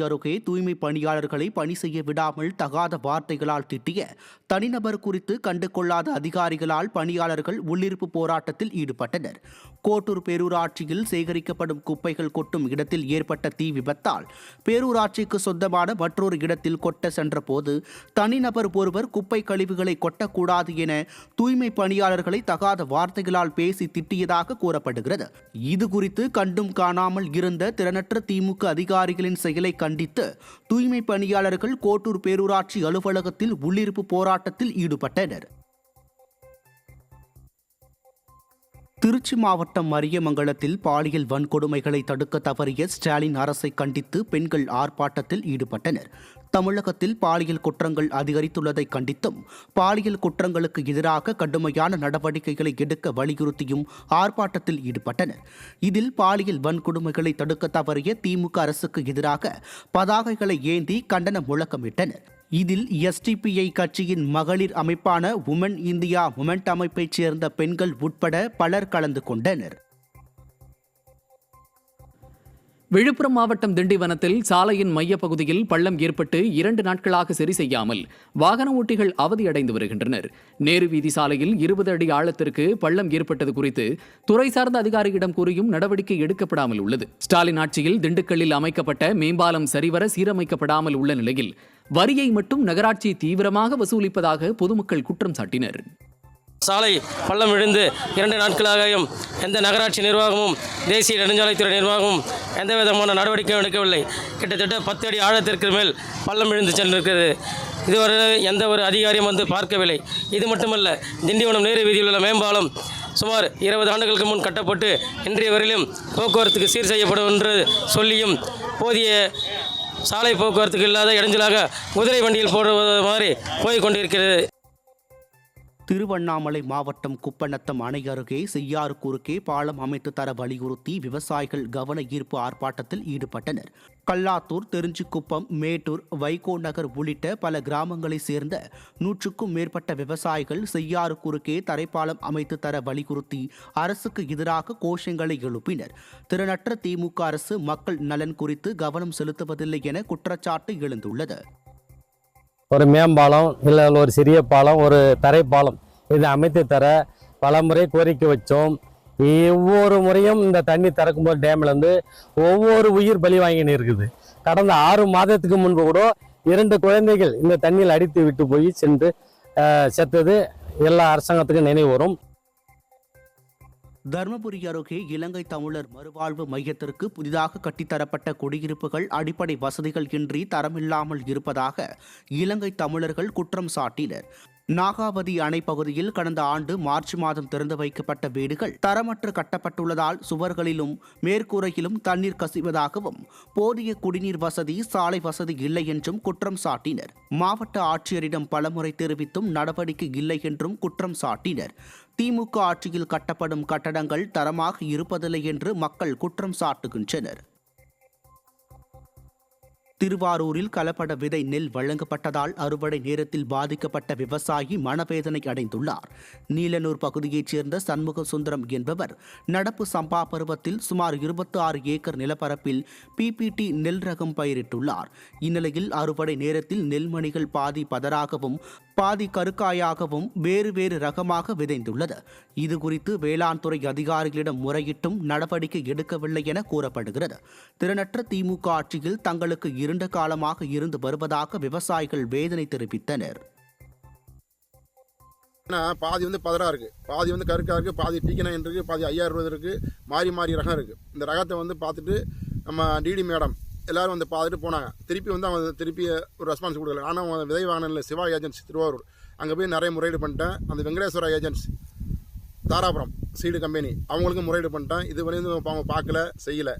அருகே தூய்மை பணியாளர்களை பணி செய்ய விடாமல் தகாத வார்த்தைகளால் திட்டிய தனிநபர் குறித்து கண்டு கொள்ளாத அதிகாரிகளால் பணியாளர்கள் உள்ளிருப்பு போராட்டத்தில் ஈடுபட்டனர். கோட்டூர் பேரூராட்சியில் சேகரிக்கப்படும் குப்பைகள் கொட்டும் இடத்தில் ஏற்பட்ட தீ விபத்தால் பேரூராட்சிக்கு சொந்தமான மற்றொரு இடத்தில் கொட்ட சென்றபோது தனிநபர் ஒருவர் குப்பை கழிவுகளை கொட்டக்கூடாது என தூய்மை பணியாளர்களை தகாத வார்த்தைகளால் பேசி திட்டியதாக கூறப்படுகிறது. இதுகுறித்து கண்டும் காணாமல் இருந்த திறனற்ற திமுக அதிகாரிகளின் செயலை கண்டித்து தூய்மை பணியாளர்கள் கோட்டூர் பேரூராட்சி அலுவலகத்தில் உள்ளிருப்பு போராட்டத்தில் ஈடுபட்டனர். திருச்சி மாவட்டம் அரியமங்கலத்தில் பாலியல் வன்கொடுமைகளை தடுக்க தவறிய ஸ்டாலின் அரசை கண்டித்து பெண்கள் ஆர்ப்பாட்டத்தில் ஈடுபட்டனர். தமிழகத்தில் பாலியல் குற்றங்கள் அதிகரித்துள்ளதை கண்டித்தும் பாலியல் குற்றங்களுக்கு எதிராக கடுமையான நடவடிக்கைகளை எடுக்க வலியுறுத்தியும் ஆர்ப்பாட்டத்தில் ஈடுபட்டனர். இதில் பாலியல் வன்கொடுமைகளை தடுக்க தவறிய திமுக அரசுக்கு எதிராக பதாகைகளை ஏந்தி கண்டன முழக்கமிட்டனர். இதில் எஸ்டிபிஐ கட்சியின் மகளிர் அமைப்பான உமன் இந்தியா மூமெண்ட் அமைப்பைச் சேர்ந்த பெண்கள் உட்பட பலர் கலந்து கொண்டனர். விழுப்புரம் மாவட்டம் திண்டிவனத்தில் சாலையின் மையப்பகுதியில் பள்ளம் ஏற்பட்டு 2 நாட்களாக சரி செய்யாமல் வாகன ஓட்டிகள் அவதியடைந்து வருகின்றனர். நேரு வீதி சாலையில் 20 அடி ஆழத்திற்கு பள்ளம் ஏற்பட்டது குறித்து துறை சார்ந்த அதிகாரியிடம் கூறியும் நடவடிக்கை எடுக்கப்படாமல் உள்ளது. ஸ்டாலின் ஆட்சியில் திண்டுக்கல்லில் அமைக்கப்பட்ட மேம்பாலம் சரிவர சீரமைக்கப்படாமல் உள்ள நிலையில் வரியை மட்டும் நகராட்சி தீவிரமாக வசூலிப்பதாக பொதுமக்கள் குற்றம் சாட்டினர். சாலை பள்ளம் விழுந்து 2 நாட்களாகவும் எந்த நகராட்சி நிர்வாகமும் தேசிய நெடுஞ்சாலைத்துறை நிர்வாகமும் எந்த விதமான நடவடிக்கையும் எடுக்கவில்லை. கிட்டத்தட்ட 10 அடி ஆழத்திற்கு மேல் பள்ளம் விழுந்து சென்றிருக்கிறது. இதுவரை எந்த ஒரு அதிகாரியும் வந்து பார்க்கவில்லை. இது மட்டுமல்ல, திண்டிவனம் நேரு வீதியில் உள்ள மேம்பாலம் சுமார் 20 ஆண்டுகளுக்கு முன் கட்டப்பட்டு இன்றைய வரையிலும் போக்குவரத்துக்கு சீர் செய்யப்படும் என்று சொல்லியும் போதிய சாலை போக்குவரத்துக்கு இல்லாத இடைஞ்சலாக குதிரை வண்டியில் போடுவது மாதிரி போய்கொண்டிருக்கிறது. திருவண்ணாமலை மாவட்டம் குப்பநத்தம் அணை அருகே செய்யாறு குறுக்கே பாலம் அமைத்து தர வலியுறுத்தி விவசாயிகள் கவன ஈர்ப்பு ஆர்ப்பாட்டத்தில் ஈடுபட்டனர். கல்லாத்தூர், தெரிஞ்சிக்குப்பம், மேட்டூர், வைகோ நகர் உள்ளிட்ட பல கிராமங்களைச் சேர்ந்த 100க்கும் மேற்பட்ட விவசாயிகள் செய்யாறு குறுக்கே தரைப்பாலம் அமைத்து தர வலியுறுத்தி அரசுக்கு எதிராக கோஷங்களை எழுப்பினர். திறனற்ற திமுக அரசு மக்கள் நலன் குறித்து கவனம் செலுத்துவதில்லை என குற்றச்சாட்டு எழுந்துள்ளது. ஒரு மேம்பாலம் இல்லை ஒரு சிறிய பாலம், ஒரு தரைப்பாலம் இதை அமைத்து தர பலமுறை கோரிக்கை வச்சோம். ஒவ்வொரு முறையும் இந்த தண்ணி திறக்கும்போது டேம்லேருந்து ஒவ்வொரு உயிர் பலி வாங்கின்னு இருக்குது. கடந்த 6 மாதத்துக்கு முன்பு கூட 2 குழந்தைகள் இந்த தண்ணியில் அடித்து விட்டு போய் சென்று செத்தது எல்லா அரசாங்கத்துக்கும் நினைவு வரும். தர்மபுரி அருகே இலங்கை தமிழர் மறுவாழ்வு மையத்திற்கு புதிதாக கட்டித்தரப்பட்ட குடியிருப்புகள் அடிப்படை வசதிகள் இன்றி தரமில்லாமல் இருப்பதாக இலங்கை தமிழர்கள் குற்றம் சாட்டினர். நாகாவதி அணை பகுதியில் கடந்த ஆண்டு மார்ச் மாதம் திறந்து வைக்கப்பட்ட வீடுகள் தரமற்று கட்டப்பட்டுள்ளதால் சுவர்களிலும் மேற்கூரையிலும் தண்ணீர் கசிவதாகவும் போதிய குடிநீர் வசதி, சாலை வசதி இல்லை என்றும் குற்றம் சாட்டினர். மாவட்ட ஆட்சியரிடம் பலமுறை தெரிவித்தும் நடவடிக்கை இல்லை என்றும் குற்றம் சாட்டினர். திமுக ஆட்சியில் கட்டப்படும் கட்டடங்கள் தரமாக இருப்பதில்லை என்று மக்கள் குற்றம் சாட்டுகின்றனர். திருவாரூரில் கலப்பட விதை நெல் வழங்கப்பட்டதால் அறுவடை நேரத்தில் பாதிக்கப்பட்ட விவசாயி மனவேதனை அடைந்துள்ளார். நீலனூர் பகுதியைச் சேர்ந்த சண்முக சுந்தரம் என்பவர் நடப்பு சம்பா பருவத்தில் சுமார் 26 ஏக்கர் நிலப்பரப்பில் பிபிடி நெல் ரகம் பயிரிட்டுள்ளார். இந்நிலையில் அறுவடை நேரத்தில் நெல்மணிகள் பாதி பதராகவும் பாதி கருக்காயாகவும் வேறு வேறு ரகமாக விதைந்துள்ளது. இதுகுறித்து வேளாண் துறை அதிகாரிகளிடம் முறையிட்டும் நடவடிக்கை எடுக்கவில்லை என கூறப்படுகிறது. திறனற்ற திமுக ஆட்சியில் தங்களுக்கு இருண்ட காலமாக இருந்து வருவதாக விவசாயிகள் வேதனை தெரிவித்தனர். பாதி பதரா இருக்கு, பாதி கருக்கா இருக்கு, பாதி டீக்கனா இருக்கு, பாதி 5000 இருக்கு, மாறி மாறி ரகம் இருக்கு. இந்த ரகத்தை பார்த்துட்டு நம்ம டிடி மேடம் எல்லாரும் பார்த்துட்டு போனாங்க. திருப்பி அவங்க திருப்பி ஒரு ரெஸ்பான்ஸ் கொடுக்கல. ஆனால் விதை வாங்கினில் சிவா ஏஜென்சி திருவாரூர் அங்கே போய் நிறைய முறையீடு பண்ணிட்டேன். அந்த Venkateswara agency Dharapuram seed company அவங்களுக்கும் முறையீடு பண்ணிட்டேன். இது வரையும் அவங்க பார்க்கல, செய்யலை.